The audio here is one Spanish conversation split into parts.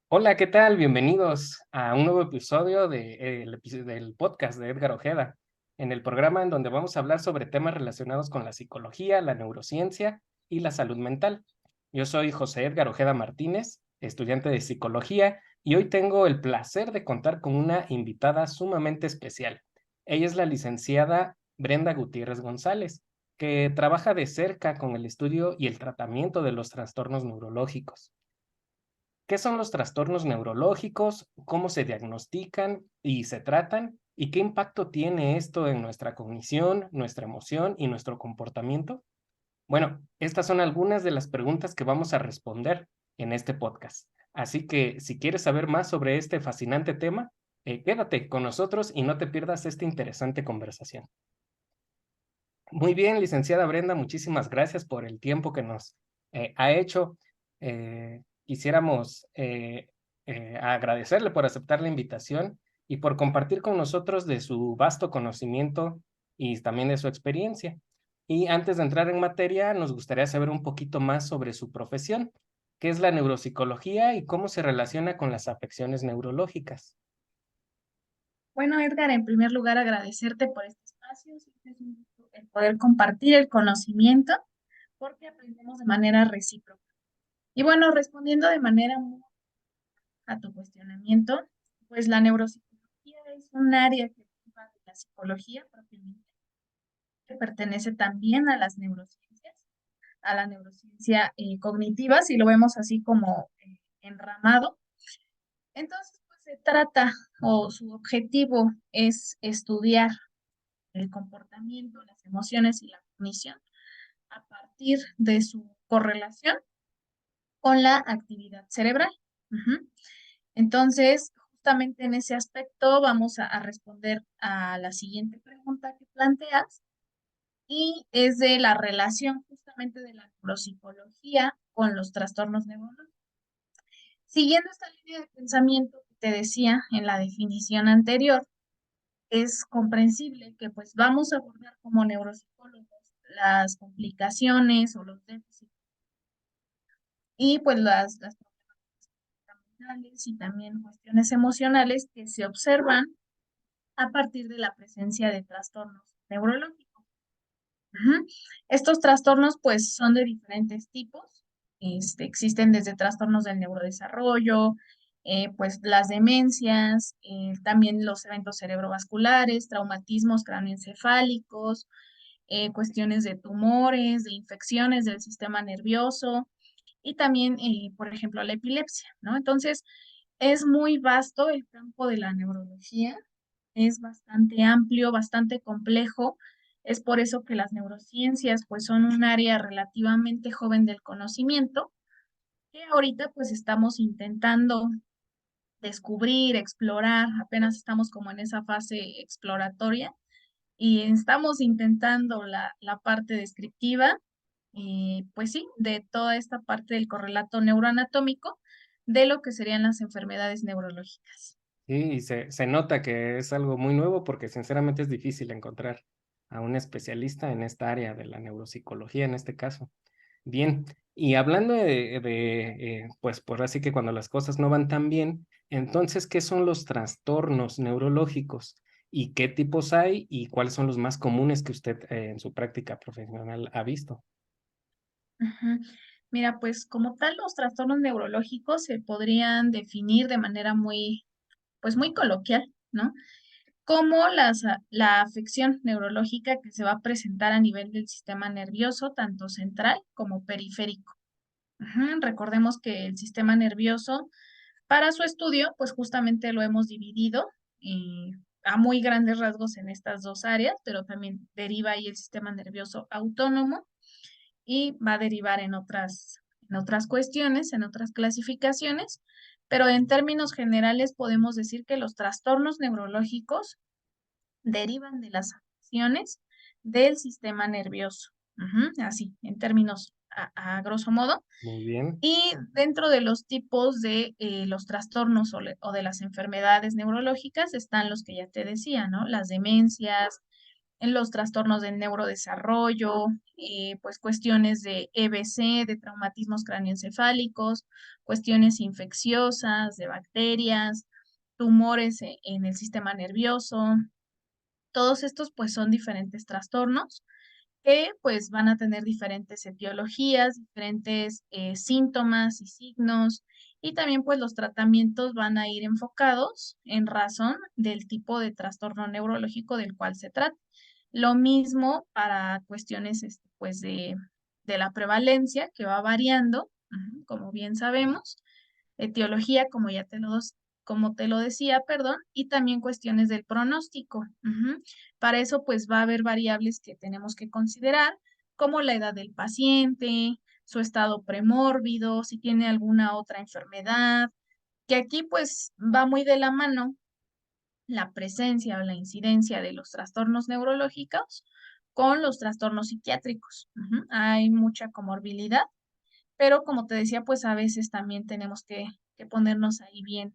Hola, ¿qué tal? Bienvenidos a un nuevo episodio del podcast de Edgar Ojeda, en el programa en donde vamos a hablar sobre temas relacionados con la psicología, la neurociencia y la salud mental. Yo soy José Edgar Ojeda Martínez, estudiante de psicología, y hoy tengo el placer de contar con una invitada sumamente especial. Ella es la licenciada Brenda Gutiérrez González, que trabaja de cerca con el estudio y el tratamiento de los trastornos neurológicos. ¿Qué son los trastornos neurológicos? ¿Cómo se diagnostican y se tratan? ¿Y qué impacto tiene esto en nuestra cognición, nuestra emoción y nuestro comportamiento? Bueno, estas son algunas de las preguntas que vamos a responder en este podcast. Así que si quieres saber más sobre este fascinante tema, quédate con nosotros y no te pierdas esta interesante conversación. Muy bien, licenciada Brenda, muchísimas gracias por el tiempo que nos ha hecho. Quisiéramos agradecerle por aceptar la invitación y por compartir con nosotros de su vasto conocimiento y también de su experiencia. Y antes de entrar en materia, nos gustaría saber un poquito más sobre su profesión, qué es la neuropsicología y cómo se relaciona con las afecciones neurológicas. Bueno, Edgar, en primer lugar, agradecerte por este espacio. Siempre es un gusto el poder compartir el conocimiento porque aprendemos de manera recíproca. Y bueno, respondiendo de manera muy a tu cuestionamiento, pues la neuropsicología es un área que deriva de la psicología propiamente, que pertenece también a las neurociencias, a la neurociencia cognitiva, si lo vemos así como enramado. Entonces, pues se trata o su objetivo es estudiar el comportamiento, las emociones y la cognición a partir de su correlación con la actividad cerebral. Ujú. Entonces, justamente en ese aspecto vamos a responder a la siguiente pregunta que planteas y es de la relación justamente de la neuropsicología con los trastornos neurológicos. Siguiendo esta línea de pensamiento que te decía en la definición anterior, es comprensible que pues vamos a abordar como neuropsicólogos las complicaciones o los déficits y pues las problemáticas mentales y también cuestiones emocionales que se observan a partir de la presencia de trastornos neurológicos. Ujú. Estos trastornos pues son de diferentes tipos. Existen desde trastornos del neurodesarrollo, pues las demencias, también los eventos cerebrovasculares, traumatismos cráneoencefálicos, cuestiones de tumores, de infecciones del sistema nervioso y también, por ejemplo, la epilepsia, ¿no? Entonces, es muy vasto el campo de la neurología, es bastante amplio, bastante complejo. Es por eso que las neurociencias, pues, son un área relativamente joven del conocimiento, que ahorita, pues, estamos intentando descubrir, explorar, apenas estamos como en esa fase exploratoria y estamos intentando la parte descriptiva, pues sí, de toda esta parte del correlato neuroanatómico de lo que serían las enfermedades neurológicas. Sí, y se nota que es algo muy nuevo porque sinceramente es difícil encontrar a un especialista en esta área de la neuropsicología en este caso. Bien, y hablando pues por así que cuando las cosas no van tan bien, entonces, ¿qué son los trastornos neurológicos? ¿Y qué tipos hay? ¿Y cuáles son los más comunes que usted en su práctica profesional ha visto? Ujú. Mira, pues como tal, los trastornos neurológicos se podrían definir de manera muy, pues muy coloquial, ¿no? Como la afección neurológica que se va a presentar a nivel del sistema nervioso, tanto central como periférico. Ujú. Recordemos que el sistema nervioso, para su estudio, pues justamente lo hemos dividido eh, a muy grandes rasgos en estas dos áreas, pero también deriva ahí el sistema nervioso autónomo y va a derivar en otras cuestiones, en otras clasificaciones, pero en términos generales podemos decir que los trastornos neurológicos derivan de las afecciones del sistema nervioso. Ujú, así, en términos a grosso modo. Muy bien. Y dentro de los tipos de los trastornos o de las enfermedades neurológicas están los que ya te decía, ¿no? Las demencias, en los trastornos del neurodesarrollo, pues cuestiones de EBC, de traumatismos cráneoencefálicos, cuestiones infecciosas, de bacterias, tumores en el sistema nervioso. Todos estos pues son diferentes trastornos que pues van a tener diferentes etiologías, diferentes síntomas y signos, y también pues los tratamientos van a ir enfocados en razón del tipo de trastorno neurológico del cual se trata. Lo mismo para cuestiones pues de la prevalencia que va variando, como bien sabemos, etiología, como te lo decía, perdón, y también cuestiones del pronóstico. Para eso, pues va a haber variables que tenemos que considerar, como la edad del paciente, su estado premórbido, si tiene alguna otra enfermedad, que aquí pues va muy de la mano la presencia o la incidencia de los trastornos neurológicos con los trastornos psiquiátricos. Hay mucha comorbilidad, pero como te decía, pues a veces también tenemos que ponernos ahí bien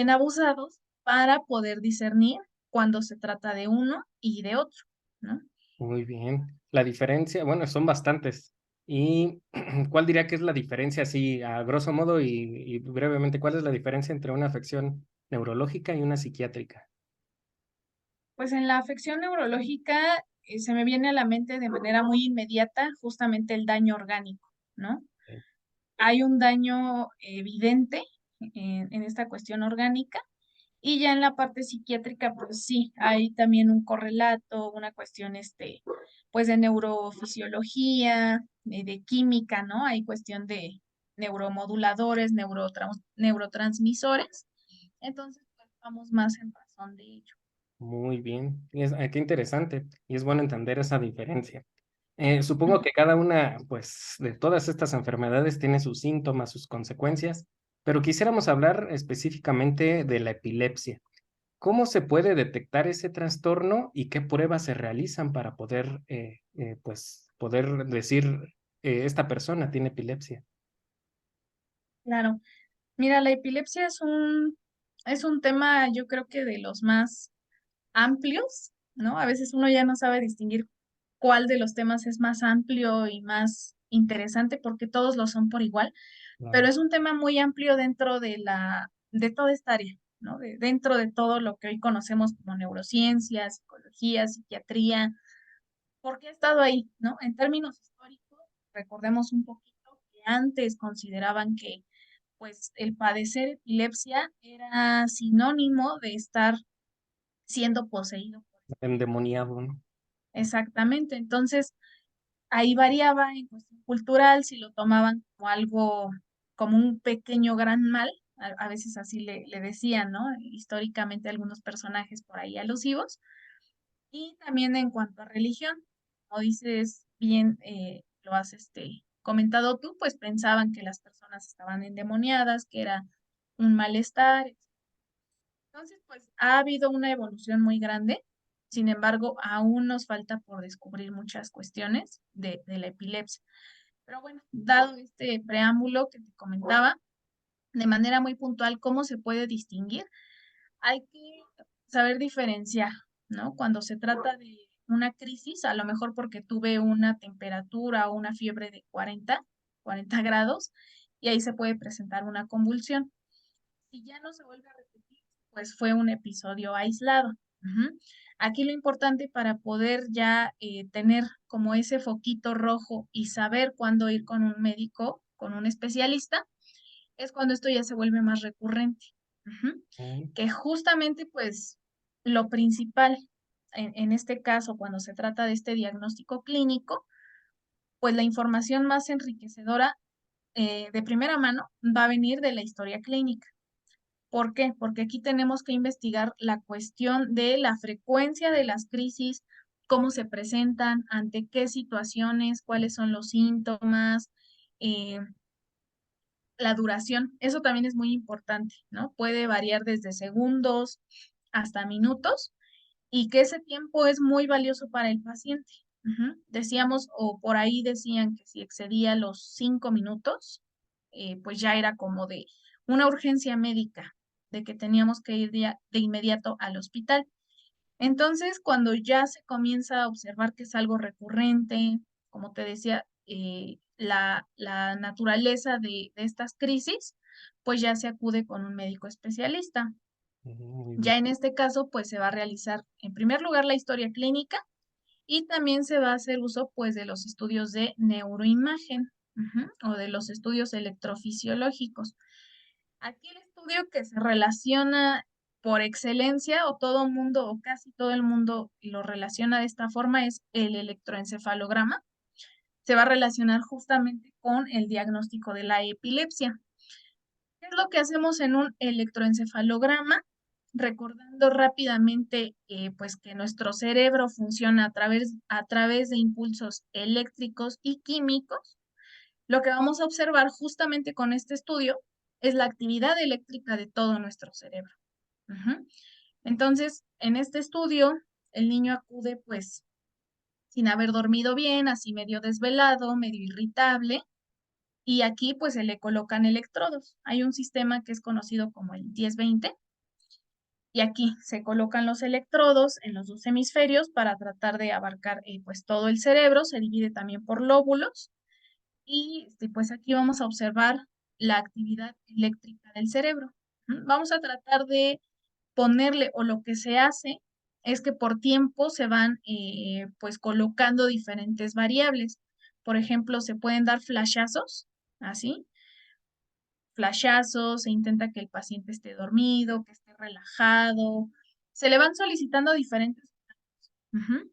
abusados para poder discernir cuando se trata de uno y de otro, ¿no? Muy bien. La diferencia, bueno, son bastantes. ¿Y cuál diría que es la diferencia, así, a grosso modo y brevemente, cuál es la diferencia entre una afección neurológica y una psiquiátrica? Pues en la afección neurológica se me viene a la mente de manera muy inmediata justamente el daño orgánico, ¿no? Ok. Hay un daño evidente en esta cuestión orgánica. Y ya en la parte psiquiátrica, pues sí, hay también un correlato, una cuestión, pues de neurofisiología, de química, ¿no? Hay cuestión de neuromoduladores, neurotransmisores. Entonces, pues vamos más en razón de ello. Muy bien. Qué interesante. Y es bueno entender esa diferencia. Supongo Ujú. que cada una, pues, de todas estas enfermedades tiene sus síntomas, sus consecuencias, pero quisiéramos hablar específicamente de la epilepsia. ¿Cómo se puede detectar ese trastorno y qué pruebas se realizan para poder, pues, poder decir, esta persona tiene epilepsia? Claro. Mira, la epilepsia es un tema, yo creo que de los más amplios, ¿no? A veces uno ya no sabe distinguir cuál de los temas es más amplio y más interesante porque todos lo son por igual, pero Claro. es un tema muy amplio dentro de toda esta área, ¿no? Dentro de todo lo que hoy conocemos como neurociencia, psicología, psiquiatría, porque ha estado ahí, ¿no? En términos históricos, recordemos un poquito que antes consideraban que pues el padecer epilepsia era sinónimo de estar siendo poseído por Endemoniado, ¿no? exactamente. Entonces, ahí variaba en cuestión cultural si lo tomaban como algo, como un pequeño gran mal, a veces así le decían, ¿no? Históricamente algunos personajes por ahí alusivos. Y también en cuanto a religión, como dices bien, lo has comentado tú, pues pensaban que las personas estaban endemoniadas, que era un malestar. Entonces, pues ha habido una evolución muy grande. Sin embargo, aún nos falta por descubrir muchas cuestiones de la epilepsia. Pero bueno, dado este preámbulo que te comentaba, de manera muy puntual, ¿cómo se puede distinguir? Hay que saber diferenciar, ¿no? Cuando se trata de una crisis, a lo mejor porque tuve una temperatura o una fiebre de 40 grados, y ahí se puede presentar una convulsión. Si ya no se vuelve a repetir, pues fue un episodio aislado. Ujú. Aquí lo importante para poder ya tener como ese foquito rojo y saber cuándo ir con un médico, con un especialista, es cuando esto ya se vuelve más recurrente. Ujú. Mm. Que justamente pues lo principal en este caso, cuando se trata de este diagnóstico clínico, pues la información más enriquecedora de primera mano va a venir de la historia clínica. ¿Por qué? Porque aquí tenemos que investigar la cuestión de la frecuencia de las crisis, cómo se presentan, ante qué situaciones, cuáles son los síntomas, eh, la duración. Eso también es muy importante, ¿no? Puede variar desde segundos hasta minutos y que ese tiempo es muy valioso para el paciente. Decíamos, o por ahí decían que si excedía los 5 minutos, pues ya era como de una urgencia médica, de que teníamos que ir de inmediato al hospital. Entonces, cuando ya se comienza a observar que es algo recurrente, como te decía, la naturaleza de estas crisis, pues ya se acude con un médico especialista. Muy bien. Ya en este caso, pues se va a realizar en primer lugar la historia clínica y también se va a hacer uso pues de los estudios de neuroimagen, o de los estudios electrofisiológicos. Aquí el estudio que se relaciona por excelencia, o todo mundo, o casi todo el mundo lo relaciona de esta forma, es el electroencefalograma. Se va a relacionar justamente con el diagnóstico de la epilepsia. ¿Qué es lo que hacemos en un electroencefalograma? Recordando rápidamente pues que nuestro cerebro funciona a través de impulsos eléctricos y químicos. Lo que vamos a observar justamente con este estudio es la actividad eléctrica de todo nuestro cerebro. Ujú. Entonces, en este estudio, el niño acude pues sin haber dormido bien, así medio desvelado, medio irritable, y aquí pues se le colocan electrodos. Hay un sistema que es conocido como el 10-20, y aquí se colocan los electrodos en los dos hemisferios para tratar de abarcar pues todo el cerebro. Se divide también por lóbulos y pues aquí vamos a observar la actividad eléctrica del cerebro. Vamos a tratar de ponerle, o lo que se hace es que por tiempo se van pues colocando diferentes variables. Por ejemplo, se pueden dar flashazos, así, flashazos, se intenta que el paciente esté dormido, que esté relajado. Se le van solicitando diferentes, ujú,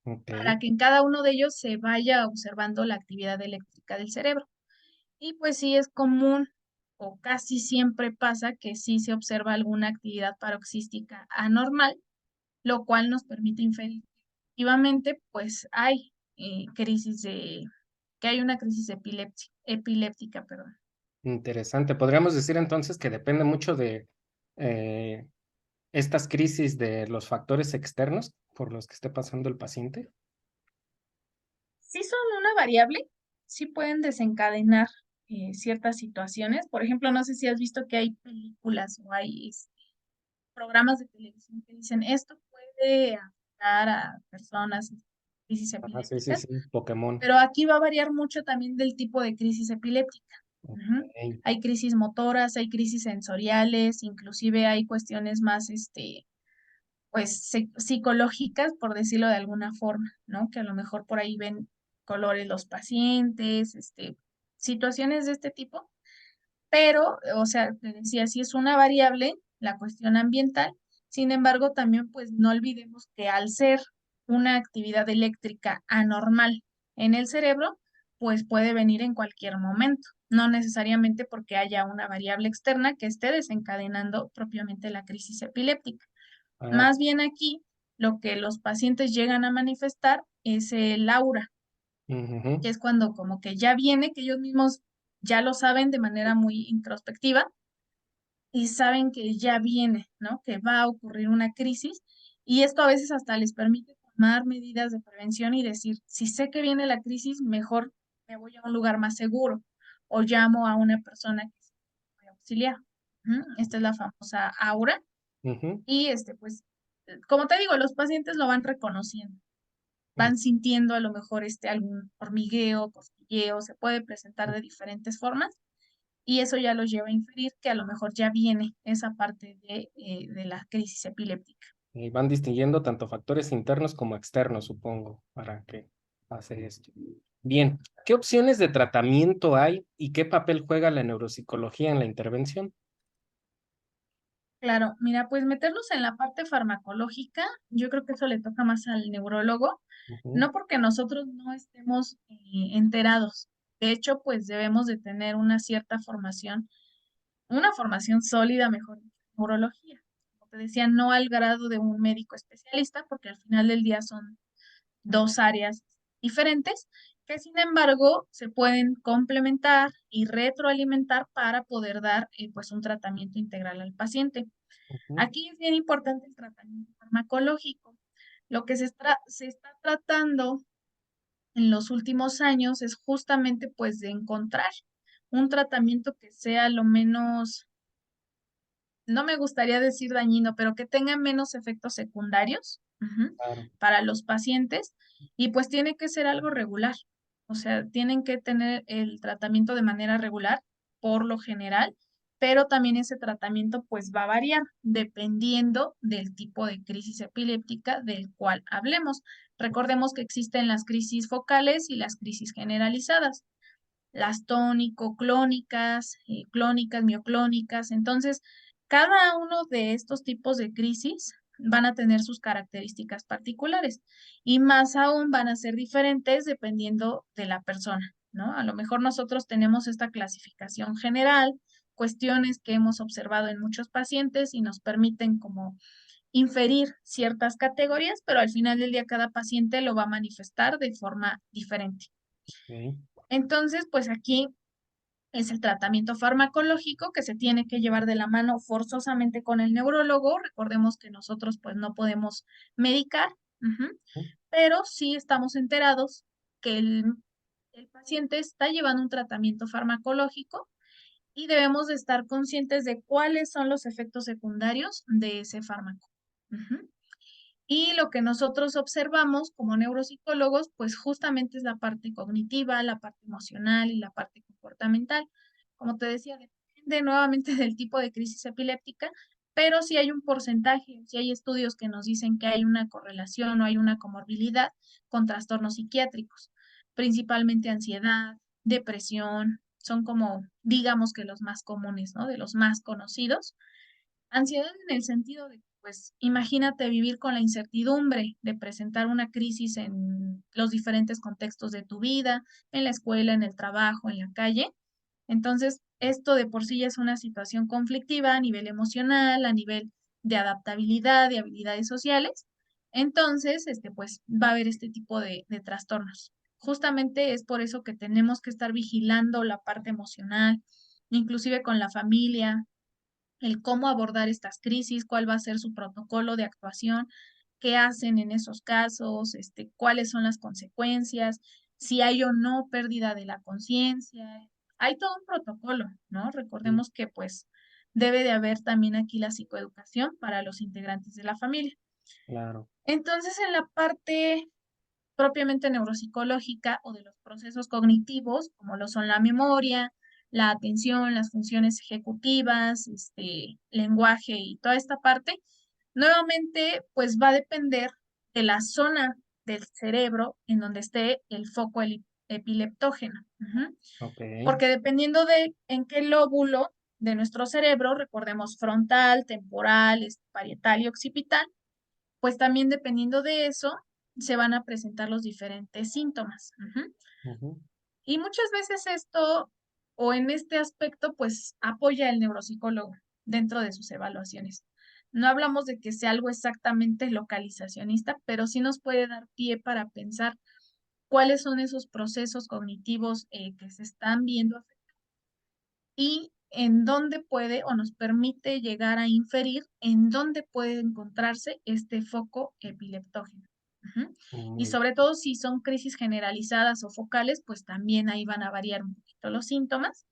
Ok, para que en cada uno de ellos se vaya observando la actividad eléctrica del cerebro. Y pues sí es común, o casi siempre pasa, que sí se observa alguna actividad paroxística anormal, lo cual nos permite inferir que efectivamente pues hay que hay una crisis epiléptica, perdón. interesante. Podríamos decir entonces que depende mucho de eh, estas crisis de los factores externos por los que esté pasando el paciente. Sí son una variable, sí pueden desencadenar ciertas situaciones. Por ejemplo, no sé si has visto que hay películas o hay programas de televisión que dicen esto puede afectar a personas en crisis Ah, sí, sí, epilépticas, sí, Pokémon. pero aquí va a variar mucho también del tipo de crisis epiléptica. Ujú. Ok. Hay crisis motoras, hay crisis sensoriales, inclusive hay cuestiones más, pues, psicológicas, por decirlo de alguna forma, ¿no? Que a lo mejor por ahí ven colores los pacientes, situaciones de este tipo, pero, o sea, te decía, sí es una variable, la cuestión ambiental. Sin embargo, también pues no olvidemos que al ser una actividad eléctrica anormal en el cerebro, pues puede venir en cualquier momento, no necesariamente porque haya una variable externa que esté desencadenando propiamente la crisis epiléptica. Ah, Más bien aquí, lo que los pacientes llegan a manifestar es el aura, ujú. que es cuando como que ya viene, que ellos mismos ya lo saben de manera muy introspectiva y saben que ya viene, ¿no? Que va a ocurrir una crisis, y esto a veces hasta les permite tomar medidas de prevención y decir, si sé que viene la crisis, mejor me voy a un lugar más seguro o llamo a una persona que se pueda auxiliar. Esta es la famosa aura, Ujú. y pues, como te digo, los pacientes lo van reconociendo, Mm. van sintiendo a lo mejor algún hormigueo, cosquilleo, se puede presentar de diferentes formas, y eso ya los lleva a inferir que a lo mejor ya viene esa parte de la crisis epiléptica. Y van distinguiendo tanto factores internos como externos, supongo, para que pase esto. Bien, ¿qué opciones de tratamiento hay y qué papel juega la neuropsicología en la intervención? Claro, mira, pues meternos en la parte farmacológica, yo creo que eso le toca más al neurólogo, Ujú. no porque nosotros no estemos enterados. De hecho, pues debemos de tener una formación sólida, mejor dicho, en neurología. Como te decía, no al grado de un médico especialista, porque al final del día son dos áreas diferentes que sin embargo se pueden complementar y retroalimentar para poder dar pues un tratamiento integral al paciente. Ujú. Aquí es bien importante el tratamiento farmacológico. Lo que se está tratando en los últimos años es justamente pues de encontrar un tratamiento que sea lo menos no me gustaría decir dañino, pero que tenga menos efectos secundarios, Claro. para los pacientes, y pues tiene que ser algo regular. O sea, tienen que tener el tratamiento de manera regular, por lo general, pero también ese tratamiento pues va a variar dependiendo del tipo de crisis epiléptica del cual hablemos. Recordemos que existen las crisis focales y las crisis generalizadas, las tónico-clónicas, clónicas, mioclónicas. Entonces, cada uno de estos tipos de crisis van a tener sus características particulares y más aún van a ser diferentes dependiendo de la persona, ¿no? A lo mejor nosotros tenemos esta clasificación general, cuestiones que hemos observado en muchos pacientes y nos permiten como inferir ciertas categorías, pero al final del día cada paciente lo va a manifestar de forma diferente. Ok. Entonces, pues aquí es el tratamiento farmacológico que se tiene que llevar de la mano forzosamente con el neurólogo. Recordemos que nosotros pues no podemos medicar, pero sí estamos enterados que el paciente está llevando un tratamiento farmacológico y debemos de estar conscientes de cuáles son los efectos secundarios de ese fármaco. Y lo que nosotros observamos como neuropsicólogos, pues justamente es la parte cognitiva, la parte emocional y la parte comportamental. Como te decía, depende nuevamente del tipo de crisis epiléptica, pero sí hay un porcentaje, sí hay estudios que nos dicen que hay una correlación o hay una comorbilidad con trastornos psiquiátricos, principalmente ansiedad, depresión, son como, digamos que los más comunes, ¿no? De los más conocidos. Ansiedad en el sentido de, pues, imagínate vivir con la incertidumbre de presentar una crisis en los diferentes contextos de tu vida, en la escuela, en el trabajo, en la calle. Entonces, esto de por sí ya es una situación conflictiva a nivel emocional, a nivel de adaptabilidad, de habilidades sociales. Entonces, pues va a haber este tipo de trastornos. Justamente es por eso que tenemos que estar vigilando la parte emocional, inclusive con la familia, el cómo abordar estas crisis, cuál va a ser su protocolo de actuación, qué hacen en esos casos, cuáles son las consecuencias, si hay o no pérdida de la conciencia. Hay todo un protocolo, ¿no? Sí, Recordemos que pues debe de haber también aquí la psicoeducación para los integrantes de la familia. claro. Entonces, en la parte propiamente neuropsicológica o de los procesos cognitivos, como lo son la memoria, la atención, las funciones ejecutivas, lenguaje y toda esta parte, nuevamente, pues va a depender de la zona del cerebro en donde esté el foco epileptógeno. Ok. Porque dependiendo de en qué lóbulo de nuestro cerebro, recordemos frontal, temporal, parietal y occipital, pues también dependiendo de eso, se van a presentar los diferentes síntomas. Ujú. Y muchas veces esto, o en este aspecto, pues apoya el neuropsicólogo dentro de sus evaluaciones. No hablamos de que sea algo exactamente localizacionista, pero sí nos puede dar pie para pensar cuáles son esos procesos cognitivos que se están viendo y en dónde puede o nos permite llegar a inferir en dónde puede encontrarse este foco epileptógeno. Y Muy sobre todo si son crisis generalizadas o focales, pues también ahí van a variar un poquito los síntomas.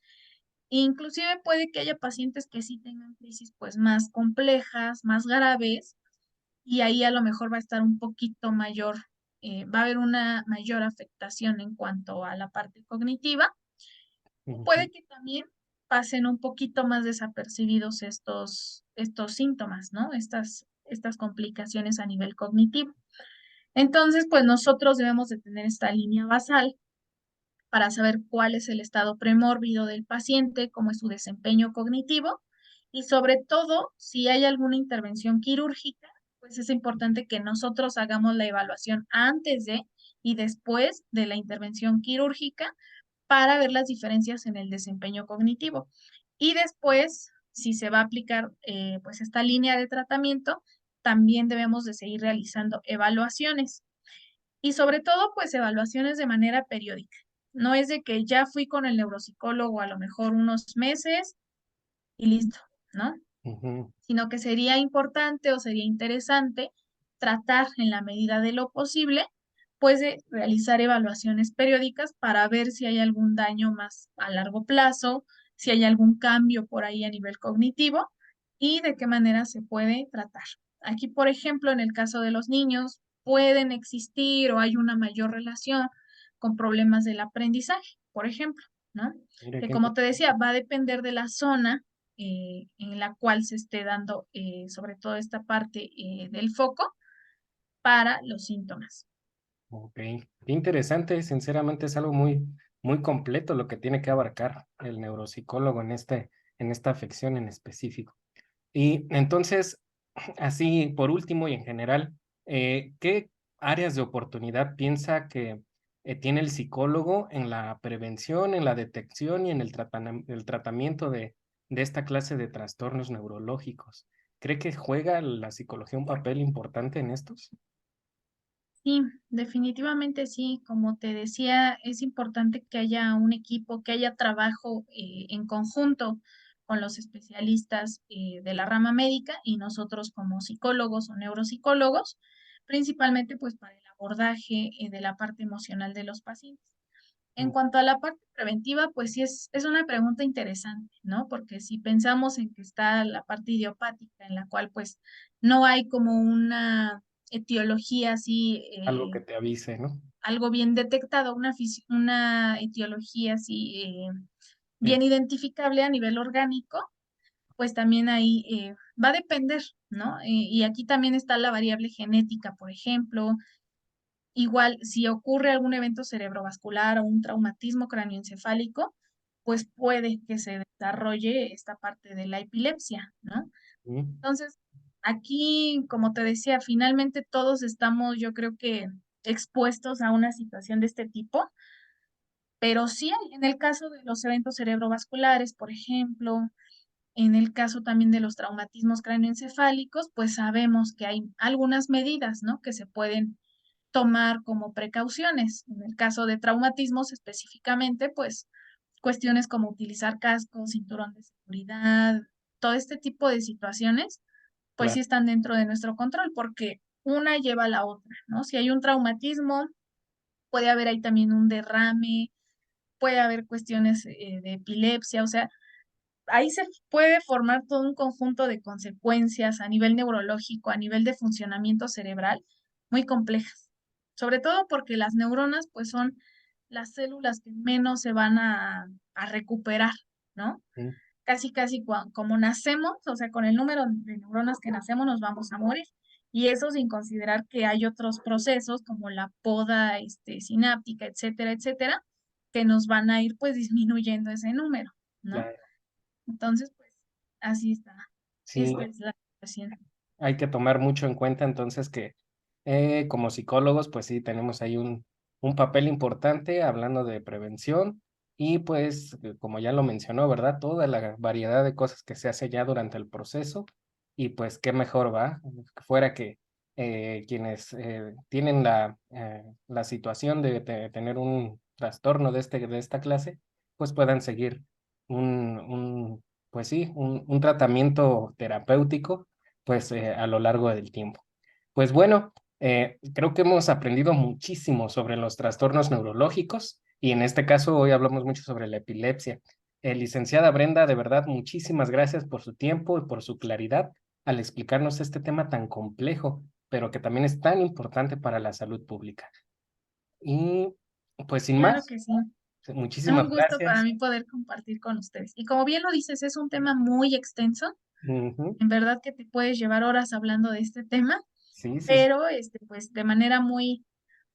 Inclusive puede que haya pacientes que sí tengan crisis pues más complejas, más graves, y ahí a lo mejor va a estar un poquito mayor, va a haber una mayor afectación en cuanto a la parte cognitiva. bien. Puede que también pasen un poquito más desapercibidos estos síntomas, ¿no? Estas complicaciones a nivel cognitivo. Entonces, pues nosotros debemos de tener esta línea basal para saber cuál es el estado premórbido del paciente, cómo es su desempeño cognitivo y sobre todo, si hay alguna intervención quirúrgica, pues es importante que nosotros hagamos la evaluación antes de y después de la intervención quirúrgica para ver las diferencias en el desempeño cognitivo. Y después, si se va a aplicar pues esta línea de tratamiento, también debemos de seguir realizando evaluaciones y sobre todo pues evaluaciones de manera periódica. No es de que ya fui con el neuropsicólogo a lo mejor unos meses y listo, ¿no? Ujú. Sino que sería importante o sería interesante tratar en la medida de lo posible, pues de realizar evaluaciones periódicas para ver si hay algún daño más a largo plazo, si hay algún cambio por ahí a nivel cognitivo y de qué manera se puede tratar. Aquí, por ejemplo, en el caso de los niños, pueden existir o hay una mayor relación con problemas del aprendizaje, por ejemplo, ¿no? Mira Que qué como te interesante. decía, va a depender de la zona en la cual se esté dando sobre todo esta parte del foco para los síntomas. Ok, qué interesante, sinceramente es algo muy, muy completo lo que tiene que abarcar el neuropsicólogo en esta afección en específico. Y entonces, así por último y en general, ¿qué áreas de oportunidad piensa que tiene el psicólogo en la prevención, en la detección y en el tratamiento de esta clase de trastornos neurológicos? ¿Cree que juega la psicología un papel importante en estos? Sí, definitivamente sí. Como te decía, es importante que haya un equipo, que haya trabajo en conjunto con los especialistas de la rama médica y nosotros como psicólogos o neuropsicólogos, principalmente pues para el abordaje de la parte emocional de los pacientes. En Mm, cuanto a la parte preventiva, pues sí es una pregunta interesante, ¿no? Porque si pensamos en que está la parte idiopática, en la cual pues no hay como una etiología así, algo que te avise, ¿no? algo bien detectado, una etiología así Eh, bien identificable a nivel orgánico, pues también ahí va a depender, ¿no? Y aquí también está la variable genética, por ejemplo. Igual, si ocurre algún evento cerebrovascular o un traumatismo cráneoencefálico, pues puede que se desarrolle esta parte de la epilepsia, ¿no? mm, Entonces, aquí, como te decía, finalmente todos estamos, yo creo que expuestos a una situación de este tipo, pero sí hay, en el caso de los eventos cerebrovasculares, por ejemplo, en el caso también de los traumatismos cráneoencefálicos, pues sabemos que hay algunas medidas, ¿no? Que se pueden tomar como precauciones. En el caso de traumatismos específicamente, pues cuestiones como utilizar casco, cinturón de seguridad, todo este tipo de situaciones, pues sí claro. están dentro de nuestro control porque una lleva a la otra, ¿no? Si hay un traumatismo, puede haber ahí también un derrame, puede haber cuestiones de epilepsia, o sea, ahí se puede formar todo un conjunto de consecuencias a nivel neurológico, a nivel de funcionamiento cerebral, muy complejas. Sobre todo porque las neuronas, pues son las células que menos se van a recuperar, ¿no? Mm, Casi, casi como nacemos, o sea, con el número de neuronas que nacemos nos vamos a morir. Y eso sin considerar que hay otros procesos como la poda sináptica, etcétera, etcétera, que nos van a ir pues disminuyendo ese número, ¿no? claro. Entonces, pues, así está. Sí, Esta es la situación. hay que tomar mucho en cuenta entonces que como psicólogos, pues sí, tenemos ahí un papel importante hablando de prevención y pues, como ya lo mencionó, ¿verdad? Toda la variedad de cosas que se hace ya durante el proceso y pues qué mejor va, que fuera que quienes tienen la situación de tener un trastorno de esta clase, pues puedan seguir pues sí, un tratamiento terapéutico pues a lo largo del tiempo. Pues bueno, creo que hemos aprendido muchísimo sobre los trastornos neurológicos y en este caso hoy hablamos mucho sobre la epilepsia. Licenciada Brenda, de verdad, muchísimas gracias por su tiempo y por su claridad al explicarnos este tema tan complejo, pero que también es tan importante para la salud pública. Y pues sin Claro más, que sí. Es muchísimas un gusto para gracias. mí poder compartir con ustedes. Y como bien lo dices, es un tema muy extenso. Ujú. En verdad que te puedes llevar horas hablando de este tema, Sí, sí, sí. pero pues de manera muy,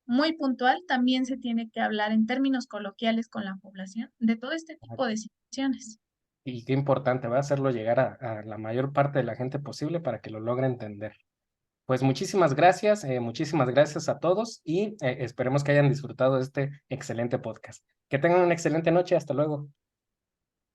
muy puntual también se tiene que hablar en términos coloquiales con la población de todo este tipo de situaciones. Y qué importante va a hacerlo llegar a la mayor parte de la gente posible para que lo logre entender. Pues muchísimas gracias a todos y esperemos que hayan disfrutado de este excelente podcast. Que tengan una excelente noche, hasta luego.